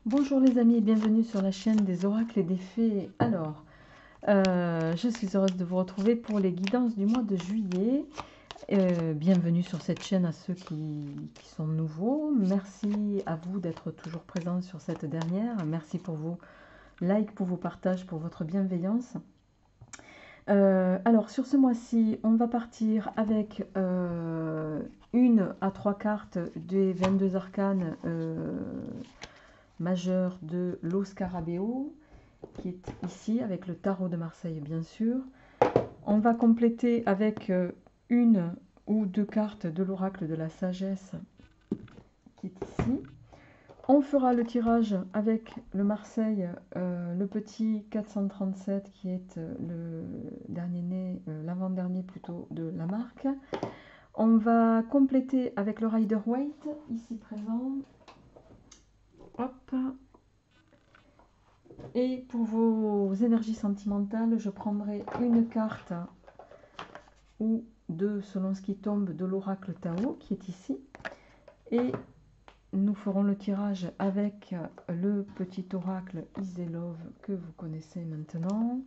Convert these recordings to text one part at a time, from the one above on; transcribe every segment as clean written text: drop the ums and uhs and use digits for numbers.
Bonjour les amis et bienvenue sur la chaîne des oracles et des fées. Alors, je suis heureuse de vous retrouver pour les guidances du mois de juillet. Bienvenue sur cette chaîne à ceux qui sont nouveaux. Merci à vous d'être toujours présents sur cette dernière. Merci pour vos likes, pour vos partages, pour votre bienveillance. Alors, sur ce mois-ci, on va partir avec une à trois cartes des 22 arcanes majeur de Lo Scarabeo, qui est ici avec le tarot de Marseille bien sûr. On va compléter avec une ou deux cartes de l'oracle de la sagesse qui est ici. On fera le tirage avec le Marseille, le petit 437 qui est le dernier né, l'avant-dernier plutôt de la marque. On va compléter avec le Rider Waite ici présent. Hop. Et pour vos énergies sentimentales, je prendrai une carte ou deux selon ce qui tombe de l'oracle Tao qui est ici. Et nous ferons le tirage avec le petit oracle Iselov que vous connaissez maintenant.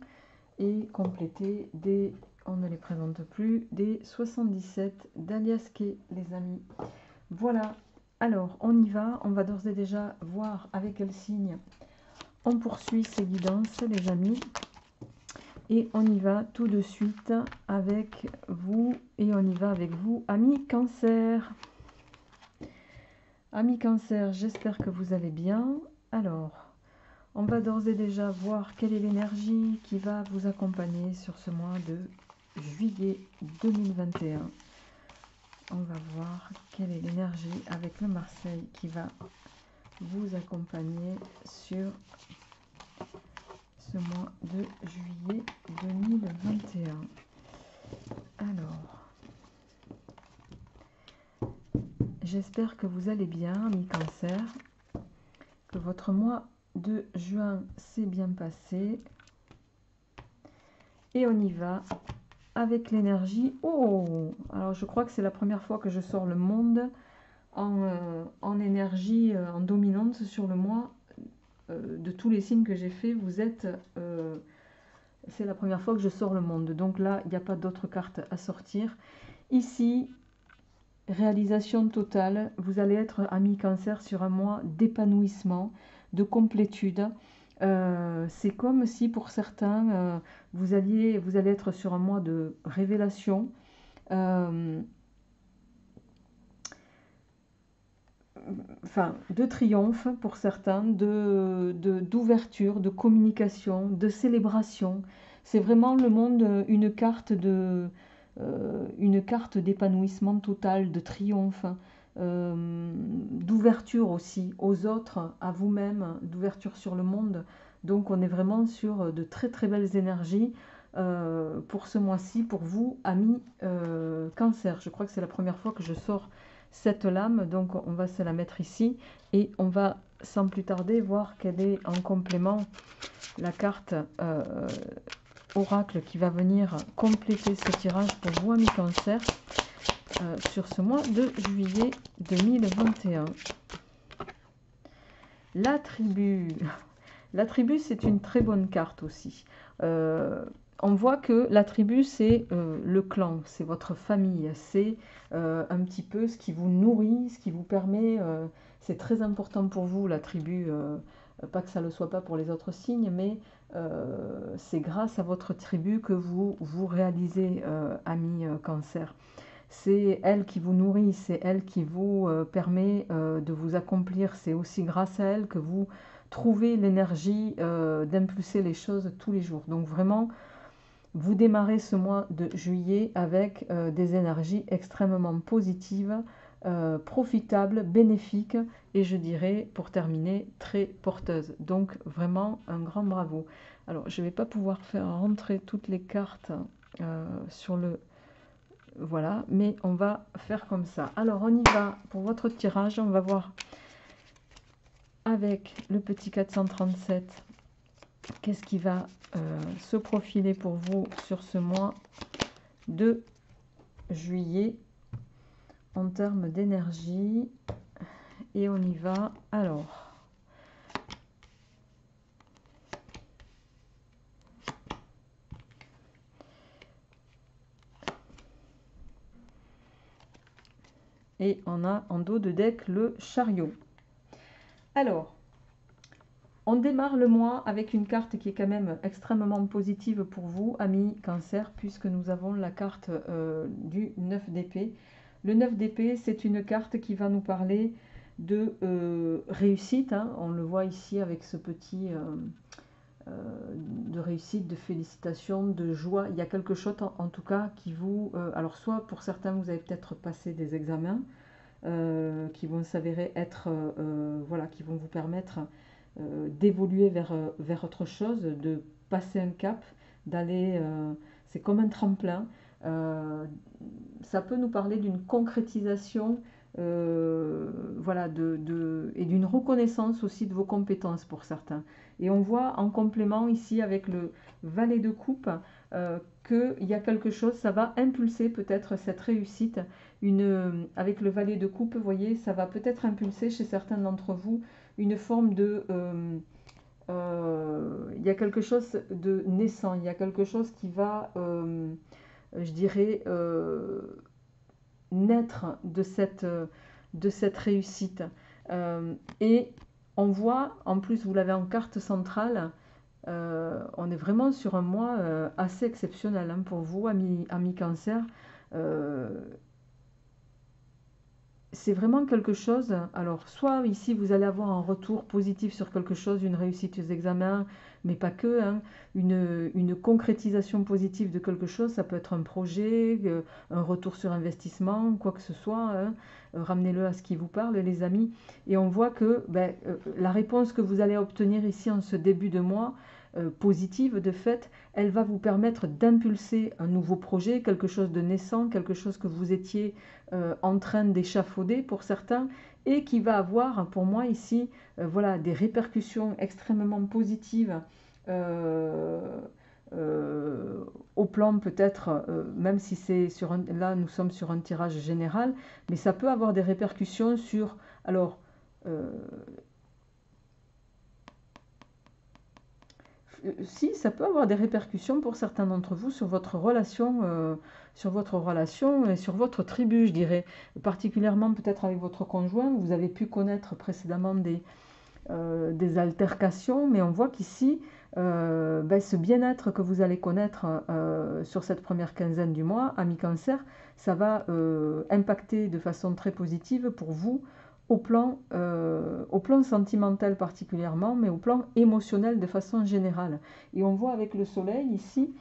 Et compléter des, on ne les présente plus, des 77 d'Aliaske les amis. Voilà, alors on y va, on va d'ores et déjà voir avec quel signe on poursuit ces guidances les amis et on y va tout de suite avec vous et on y va avec vous amis cancer. Amis cancer, j'espère que vous allez bien. Alors, on va d'ores et déjà voir quelle est l'énergie qui va vous accompagner sur ce mois de juillet 2021. On va voir quelle est l'énergie avec le Marseille qui va vous accompagner sur ce mois de juillet 2021. Alors, j'espère que vous allez bien, amis cancer, que votre mois de juin s'est bien passé. Et on y va avec l'énergie. Oh, alors je crois que c'est la première fois que je sors le monde en énergie, en dominante sur le mois. De tous les signes que j'ai fait, vous êtes... c'est la première fois que je sors le monde. Donc là, il n'y a pas d'autres cartes à sortir. Ici, réalisation totale. Vous allez être, amis cancer, sur un mois d'épanouissement, de complétude. C'est comme si pour certains, vous allez être sur un mois de révélation. Enfin, de triomphe pour certains, d'ouverture, de communication, de célébration. C'est vraiment le monde, une carte d'épanouissement total, de triomphe, d'ouverture aussi aux autres, à vous-même, d'ouverture sur le monde. Donc on est vraiment sur de très très belles énergies pour ce mois-ci, pour vous, amis cancer. Je crois que c'est la première fois que je sors cette lame, donc on va se la mettre ici et on va sans plus tarder voir quelle est en complément la carte oracle qui va venir compléter ce tirage pour vous amis cancer sur ce mois de juillet 2021. La tribu. La tribu, c'est une très bonne carte aussi. On voit que la tribu, c'est le clan, c'est votre famille, c'est un petit peu ce qui vous nourrit, ce qui vous permet, c'est très important pour vous, la tribu, pas que ça ne le soit pas pour les autres signes, mais c'est grâce à votre tribu que vous réalisez, amis cancer. C'est elle qui vous nourrit, c'est elle qui vous permet de vous accomplir, c'est aussi grâce à elle que vous trouvez l'énergie d'impulser les choses tous les jours. Donc vraiment, vous démarrez ce mois de juillet avec des énergies extrêmement positives, profitables, bénéfiques et je dirais, pour terminer, très porteuses. Donc vraiment, un grand bravo. Alors, je ne vais pas pouvoir faire rentrer toutes les cartes sur le... Voilà, mais on va faire comme ça. Alors, on y va pour votre tirage. On va voir avec le petit 437 qu'est-ce qui va se profiler pour vous sur ce mois de juillet en termes d'énergie. Et on y va. Alors, Et on a en dos de deck le chariot. Alors, on démarre le mois avec une carte qui est quand même extrêmement positive pour vous, amis Cancer, puisque nous avons la carte du 9 d'épée. Le 9 d'épée, c'est une carte qui va nous parler de réussite. Hein. On le voit ici avec ce petit de réussite, de félicitations, de joie. Il y a quelque chose en tout cas qui vous... alors soit pour certains, vous avez peut-être passé des examens qui vont s'avérer être... voilà, qui vont vous permettre d'évoluer vers autre chose, de passer un cap, d'aller... c'est comme un tremplin. Ça peut nous parler d'une concrétisation voilà, et d'une reconnaissance aussi de vos compétences pour certains. Et on voit en complément ici avec le valet de coupe qu'il y a quelque chose, ça va impulser peut-être cette réussite. Avec le valet de coupe, vous voyez, ça va peut-être impulser chez certains d'entre vous une forme de... il y a quelque chose de naissant, il y a quelque chose qui va, je dirais, naître de cette réussite. Et on voit, en plus vous l'avez en carte centrale, on est vraiment sur un mois assez exceptionnel hein, pour vous, amis Cancer. C'est vraiment quelque chose, alors soit ici vous allez avoir un retour positif sur quelque chose, une réussite aux examens, mais pas que, hein, une concrétisation positive de quelque chose, ça peut être un projet, un retour sur investissement, quoi que ce soit, hein, ramenez-le à ce qui vous parle les amis, et on voit que la réponse que vous allez obtenir ici en ce début de mois, positive de fait, elle va vous permettre d'impulser un nouveau projet, quelque chose de naissant, quelque chose que vous étiez en train d'échafauder pour certains et qui va avoir pour moi ici voilà, des répercussions extrêmement positives au plan peut-être, même si c'est là nous sommes sur un tirage général, mais ça peut avoir des répercussions sur, alors si, ça peut avoir des répercussions pour certains d'entre vous sur votre relation et sur votre tribu, je dirais. Particulièrement peut-être avec votre conjoint, vous avez pu connaître précédemment des altercations, mais on voit qu'ici, ce bien-être que vous allez connaître sur cette première quinzaine du mois, amis Cancer, ça va impacter de façon très positive pour vous au plan sentimental particulièrement, mais au plan émotionnel de façon générale. Et on voit avec le soleil ici,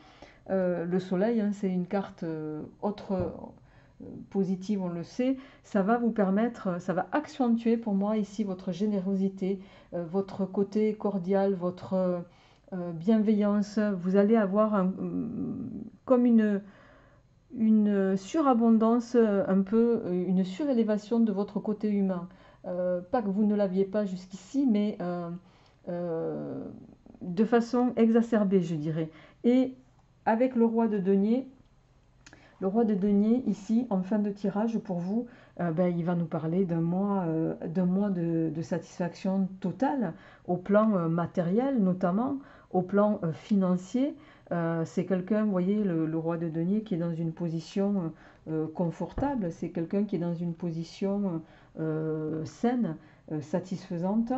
le soleil, hein, c'est une carte autre positive, on le sait, ça va vous permettre, ça va accentuer pour moi ici votre générosité, votre côté cordial, votre bienveillance. Vous allez avoir comme une surabondance, un peu une surélévation de votre côté humain. Pas que vous ne l'aviez pas jusqu'ici, mais de façon exacerbée, je dirais. Et avec le roi de denier ici, en fin de tirage pour vous, il va nous parler d'un mois de satisfaction totale, au plan matériel notamment, au plan financier. C'est quelqu'un, vous voyez, le roi de denier qui est dans une position confortable, c'est quelqu'un qui est dans une position saine, satisfaisante,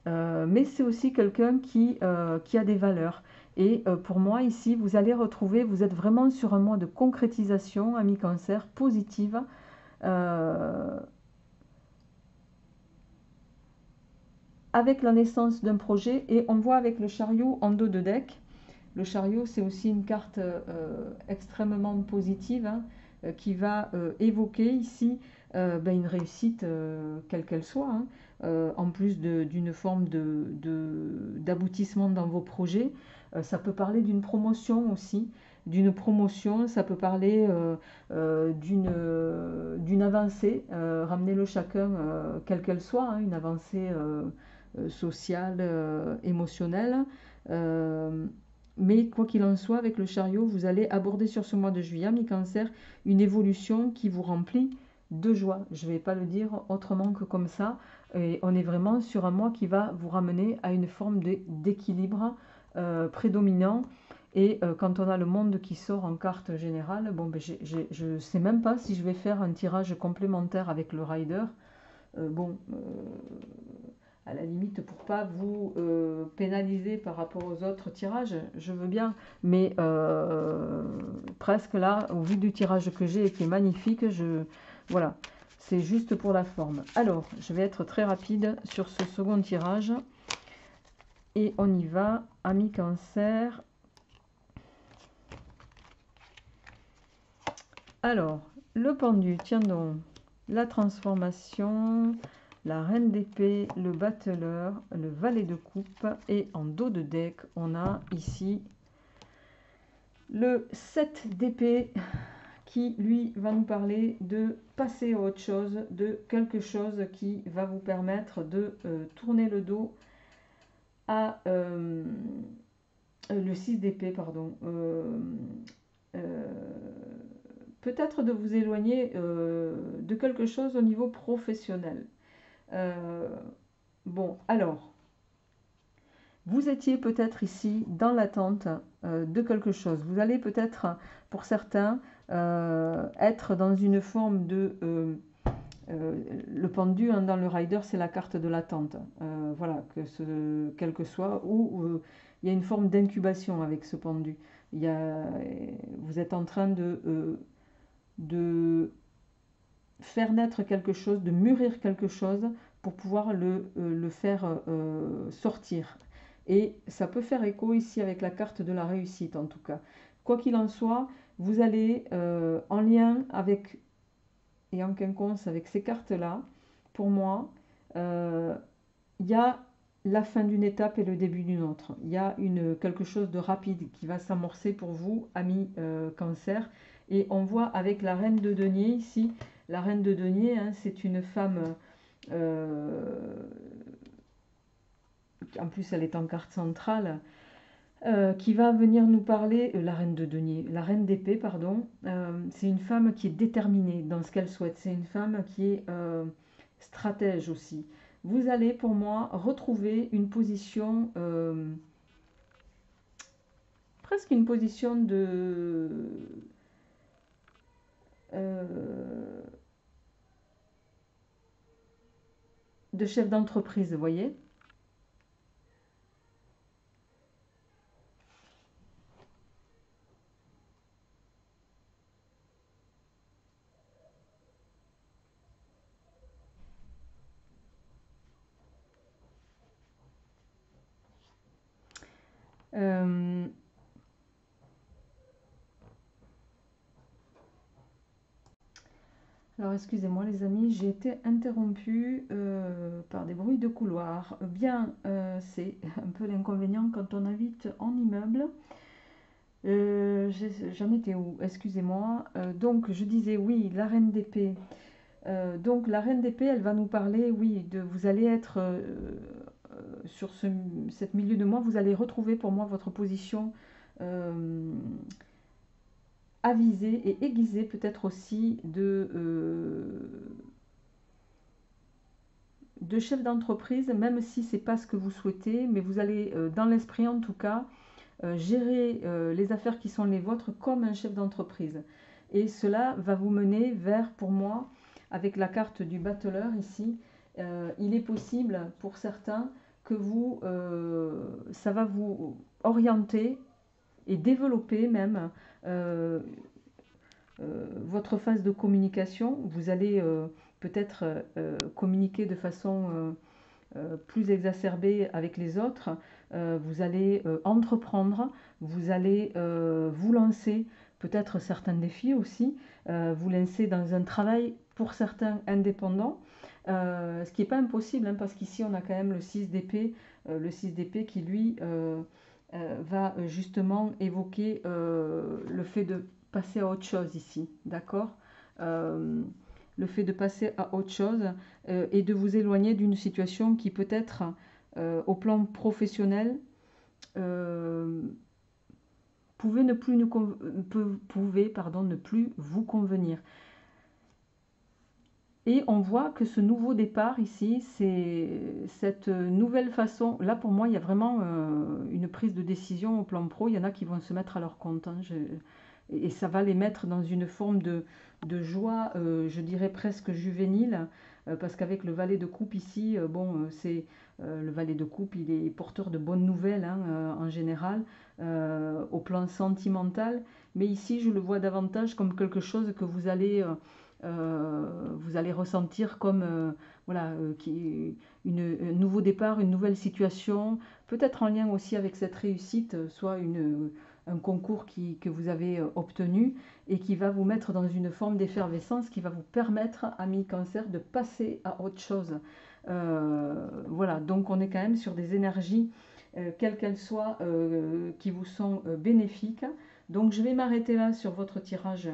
mais c'est aussi quelqu'un qui a des valeurs. Et pour moi, ici, vous allez retrouver, vous êtes vraiment sur un mois de concrétisation, amis Cancer, positive. Avec la naissance d'un projet, et on voit avec le chariot en dos de deck. Le chariot, c'est aussi une carte extrêmement positive hein, qui va évoquer ici une réussite, quelle qu'elle soit, hein, en plus d'une forme d'aboutissement dans vos projets. Ça peut parler d'une promotion aussi, d'une promotion, ça peut parler d'une avancée, ramenez-le chacun, quelle qu'elle soit, hein, une avancée sociale, émotionnelle. Mais quoi qu'il en soit, avec le chariot, vous allez aborder sur ce mois de juillet, mi-cancer, une évolution qui vous remplit de joie. Je ne vais pas le dire autrement que comme ça. Et on est vraiment sur un mois qui va vous ramener à une forme d'équilibre prédominant. Et quand on a le monde qui sort en carte générale, bon, ben, je ne sais même pas si je vais faire un tirage complémentaire avec le rider. Bon, à la limite, pour pas vous pénaliser par rapport aux autres tirages, je veux bien, mais presque là, au vu du tirage que j'ai et qui est magnifique, voilà, c'est juste pour la forme. Alors, je vais être très rapide sur ce second tirage, et on y va, amis Cancer. Alors, le pendu, tiens donc, la transformation, la reine d'épée, le battleur, le valet de coupe, et en dos de deck, on a ici le 7 d'épée qui, lui, va nous parler de passer à autre chose, de quelque chose qui va vous permettre de tourner le dos à le 6 d'épée, pardon. Peut-être de vous éloigner de quelque chose au niveau professionnel. Bon, alors, vous étiez peut-être ici dans l'attente de quelque chose. Vous allez peut-être, pour certains, être dans une forme de... le pendu hein, dans le rider, c'est la carte de l'attente. Voilà, quel que soit, ou il y a une forme d'incubation avec ce pendu. Vous êtes en train de faire naître quelque chose, de mûrir quelque chose pour pouvoir le faire sortir. Et ça peut faire écho ici avec la carte de la réussite en tout cas. Quoi qu'il en soit, vous allez en lien avec et en quinconce avec ces cartes-là, pour moi, il y a la fin d'une étape et le début d'une autre. Il y a quelque chose de rapide qui va s'amorcer pour vous, amis Cancer. Et on voit avec la reine de denier ici, la reine de denier, hein, c'est une femme, en plus elle est en carte centrale, qui va venir nous parler, la reine de denier, la reine d'épée, pardon, c'est une femme qui est déterminée dans ce qu'elle souhaite, c'est une femme qui est stratège aussi. Vous allez pour moi retrouver une position, presque une position de chef d'entreprise, vous voyez. Alors excusez-moi les amis, j'ai été interrompue par des bruits de couloir. Bien, c'est un peu l'inconvénient quand on habite en immeuble. J'en étais où? Excusez-moi. Donc je disais oui, la reine d'épée. Donc la reine d'épée, elle va nous parler, oui, vous allez être sur cette milieu de mois, vous allez retrouver pour moi votre position avisée et aiguisée peut-être aussi de chef d'entreprise, même si c'est pas ce que vous souhaitez, mais vous allez, dans l'esprit en tout cas, gérer les affaires qui sont les vôtres comme un chef d'entreprise. Et cela va vous mener vers, pour moi, avec la carte du battleur ici, il est possible pour certains que ça va vous orienter et développer même votre phase de communication. Vous allez peut-être communiquer de façon plus exacerbée avec les autres. Vous allez entreprendre, vous allez vous lancer, peut-être certains défis aussi, vous lancer dans un travail pour certains indépendant, ce qui n'est pas impossible, hein, parce qu'ici on a quand même le 6 d'épée, qui lui va justement évoquer le fait de passer à autre chose ici, d'accord. Le fait de passer à autre chose et de vous éloigner d'une situation qui peut-être au plan professionnel pouvait ne plus ne plus vous convenir. Et on voit que ce nouveau départ ici, c'est cette nouvelle façon. Là, pour moi, il y a vraiment une prise de décision au plan pro. Il y en a qui vont se mettre à leur compte, hein. Et ça va les mettre dans une forme de joie, je dirais presque juvénile, parce qu'avec le valet de coupe ici, c'est le valet de coupe, il est porteur de bonnes nouvelles, hein, en général, au plan sentimental. Mais ici, je le vois davantage comme quelque chose que vous allez ressentir comme voilà, un nouveau départ, une nouvelle situation, peut-être en lien aussi avec cette réussite, soit un concours que vous avez obtenu et qui va vous mettre dans une forme d'effervescence qui va vous permettre, amis cancer, de passer à autre chose. Voilà, donc on est quand même sur des énergies, quelles qu'elles soient, qui vous sont bénéfiques. Donc je vais m'arrêter là sur votre tirage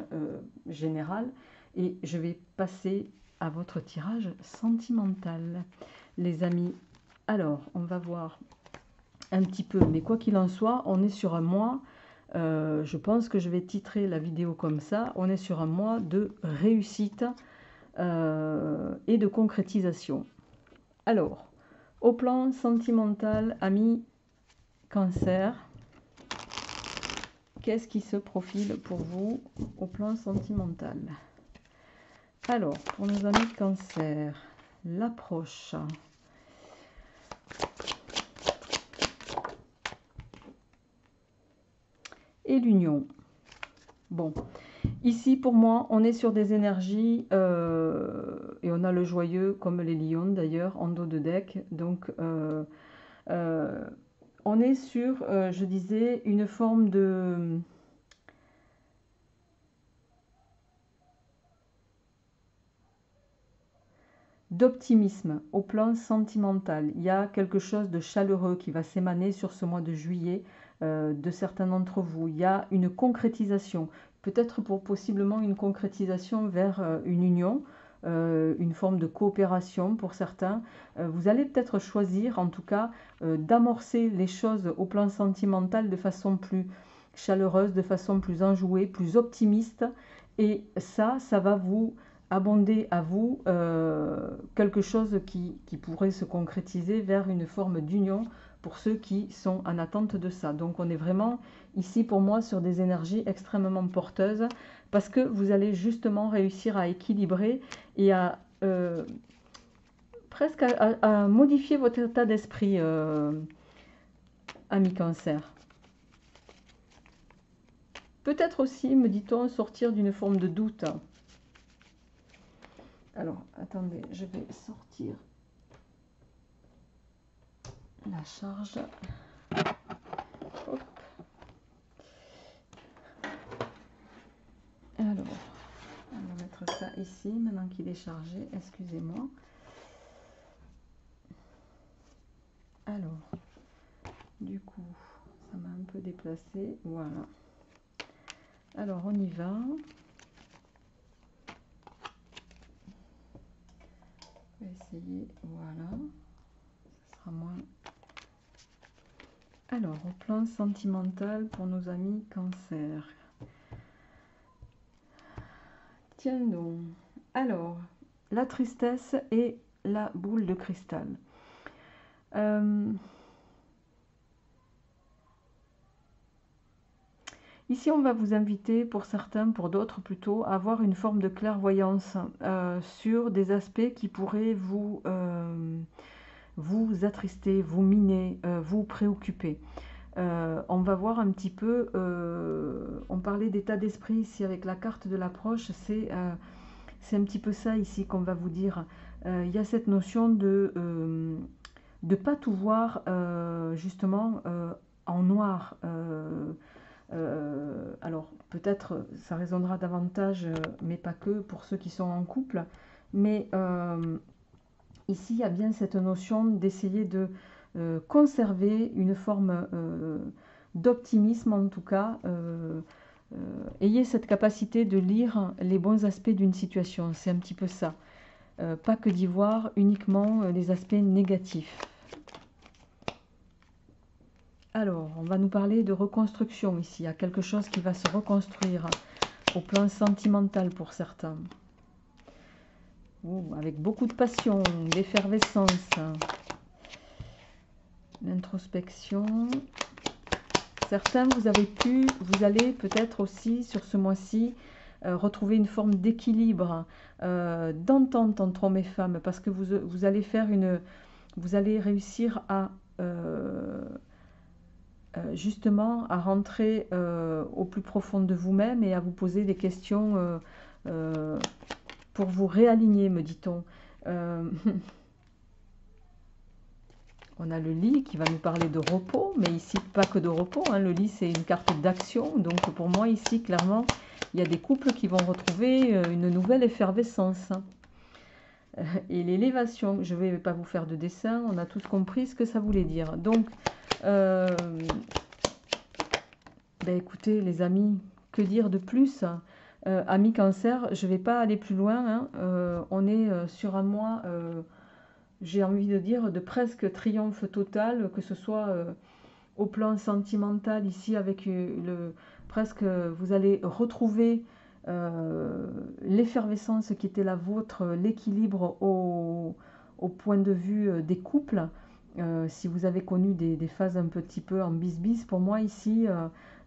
général. Et je vais passer à votre tirage sentimental, les amis. Alors, on va voir un petit peu, mais quoi qu'il en soit, on est sur un mois, je pense que je vais titrer la vidéo comme ça, on est sur un mois de réussite et de concrétisation. Alors, au plan sentimental, amis cancer, qu'est-ce qui se profile pour vous au plan sentimental? Alors, pour nos amis cancer, l'approche. Et l'union. Bon, ici pour moi, on est sur des énergies, et on a le joyeux comme les lions d'ailleurs, en dos de deck. Donc, on est sur, je disais, une forme d'optimisme au plan sentimental. Il y a quelque chose de chaleureux qui va s'émaner sur ce mois de juillet de certains d'entre vous. Il y a une concrétisation, peut-être possiblement une concrétisation vers une union, une forme de coopération pour certains. Vous allez peut-être choisir, en tout cas, d'amorcer les choses au plan sentimental de façon plus chaleureuse, de façon plus enjouée, plus optimiste. Et ça va vous abonder à vous quelque chose qui pourrait se concrétiser vers une forme d'union pour ceux qui sont en attente de ça. Donc on est vraiment ici pour moi sur des énergies extrêmement porteuses parce que vous allez justement réussir à équilibrer et à presque à modifier votre état d'esprit, ami cancer. Peut-être aussi, me dit-on, sortir d'une forme de doute. Alors, attendez, je vais sortir la charge. Hop. Alors, on va mettre ça ici, maintenant qu'il est chargé, excusez-moi. Alors, du coup, ça m'a un peu déplacé, voilà. Alors, on y va. On va essayer, voilà. Ça sera moins... Alors, au plan sentimental pour nos amis cancer. Tiens donc. Alors, la tristesse et la boule de cristal. Ici, on va vous inviter, pour certains, pour d'autres plutôt, à avoir une forme de clairvoyance sur des aspects qui pourraient vous attrister, vous miner, vous préoccuper. On va voir un petit peu, on parlait d'état d'esprit ici avec la carte de l'approche, c'est un petit peu ça ici qu'on va vous dire. Il y a cette notion de ne pas tout voir justement en noir. Alors peut-être ça résonnera davantage, mais pas que pour ceux qui sont en couple. Mais ici, il y a bien cette notion d'essayer de conserver une forme d'optimisme, en tout cas. Ayez cette capacité de lire les bons aspects d'une situation, c'est un petit peu ça. Pas que d'y voir uniquement les aspects négatifs. Alors, on va nous parler de reconstruction ici. Il y a quelque chose qui va se reconstruire au plan sentimental pour certains. avec beaucoup de passion, d'effervescence, l'introspection. Certains, vous allez peut-être aussi sur ce mois-ci retrouver une forme d'équilibre, d'entente entre hommes et femmes, parce que vous allez vous allez réussir à justement à rentrer au plus profond de vous-même et à vous poser des questions pour vous réaligner, me dit-on. On a le lit qui va nous parler de repos, mais ici, pas que de repos. Hein. Le lit, c'est une carte d'action. Donc, pour moi, ici, clairement, il y a des couples qui vont retrouver une nouvelle effervescence. Et l'élévation, je ne vais pas vous faire de dessin. On a tous compris ce que ça voulait dire. Donc, ben écoutez, les amis, que dire de plus? Amis Cancer, je ne vais pas aller plus loin. Hein. On est sur un mois... j'ai envie de dire, de presque triomphe total, que ce soit au plan sentimental, ici avec presque, vous allez retrouver l'effervescence qui était la vôtre, l'équilibre au point de vue des couples. Si vous avez connu des phases un petit peu en bis-bis, pour moi ici,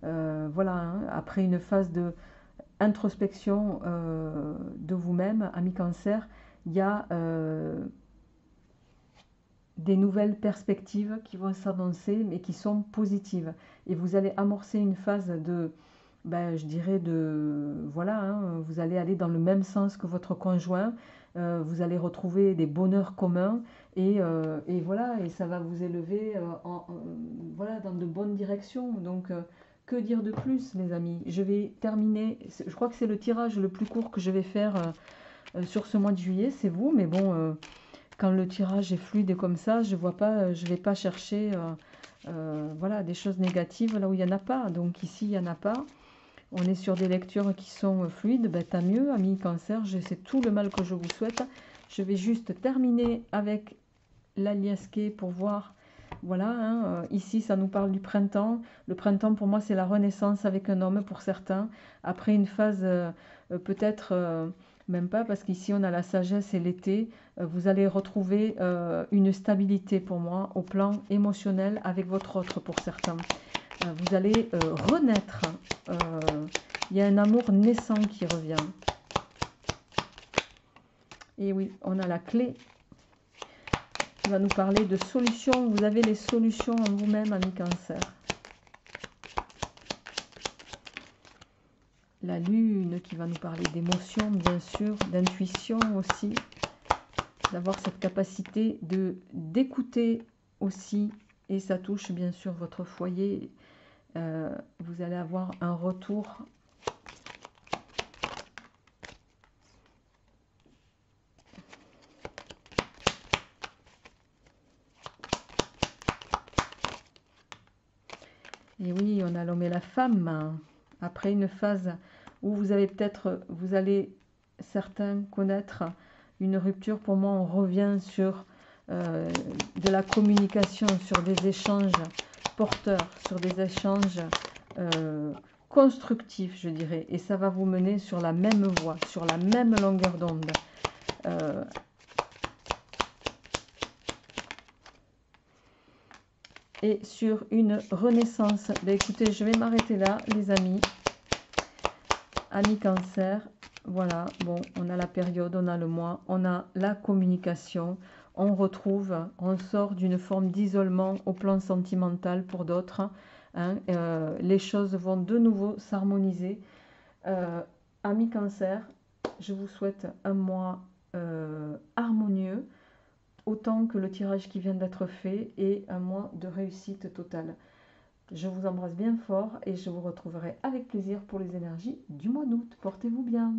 voilà, hein, après une phase de introspection de vous-même, ami Cancer, il y a des nouvelles perspectives qui vont s'annoncer, mais qui sont positives. Et vous allez amorcer une phase de, ben, je dirais, voilà, hein, vous allez aller dans le même sens que votre conjoint, vous allez retrouver des bonheurs communs, et voilà, et ça va vous élever voilà, dans de bonnes directions. Donc, que dire de plus, les amis? Je vais terminer, je crois que c'est le tirage le plus court que je vais faire sur ce mois de juillet, c'est vous, mais bon... quand le tirage est fluide comme ça, je vois pas, je vais pas chercher voilà, des choses négatives là où il n'y en a pas. Donc ici, il n'y en a pas. On est sur des lectures qui sont fluides. Ben, tant mieux, amis Cancer, c'est tout le mal que je vous souhaite. Je vais juste terminer avec la liasquée pour voir. Voilà, hein, ici, ça nous parle du printemps. Le printemps, pour moi, c'est la renaissance avec un homme pour certains. Après une phase peut-être... même pas, parce qu'ici on a la sagesse et l'été. Vous allez retrouver une stabilité pour moi au plan émotionnel avec votre autre pour certains. Vous allez renaître. Il y a un amour naissant qui revient. Et oui, on a la clé qui va nous parler de solutions. Vous avez les solutions en vous-même, ami Cancer. La lune qui va nous parler d'émotions, bien sûr, d'intuition aussi, d'avoir cette capacité d'écouter aussi, et ça touche bien sûr votre foyer. Vous allez avoir un retour. Et oui, on a l'homme et la femme. Après une phase où vous allez certains connaître une rupture. Pour moi, on revient sur de la communication, sur des échanges porteurs, sur des échanges constructifs, je dirais. Et ça va vous mener sur la même voie, sur la même longueur d'onde. Et sur une renaissance. Ben, écoutez, je vais m'arrêter là, les amis. Amis Cancer, voilà, bon, on a la période, on a le mois, on a la communication, on sort d'une forme d'isolement au plan sentimental pour d'autres. Hein, les choses vont de nouveau s'harmoniser. Amis Cancer, je vous souhaite un mois harmonieux, autant que le tirage qui vient d'être fait, et un mois de réussite totale. Je vous embrasse bien fort et je vous retrouverai avec plaisir pour les énergies du mois d'août. Portez-vous bien.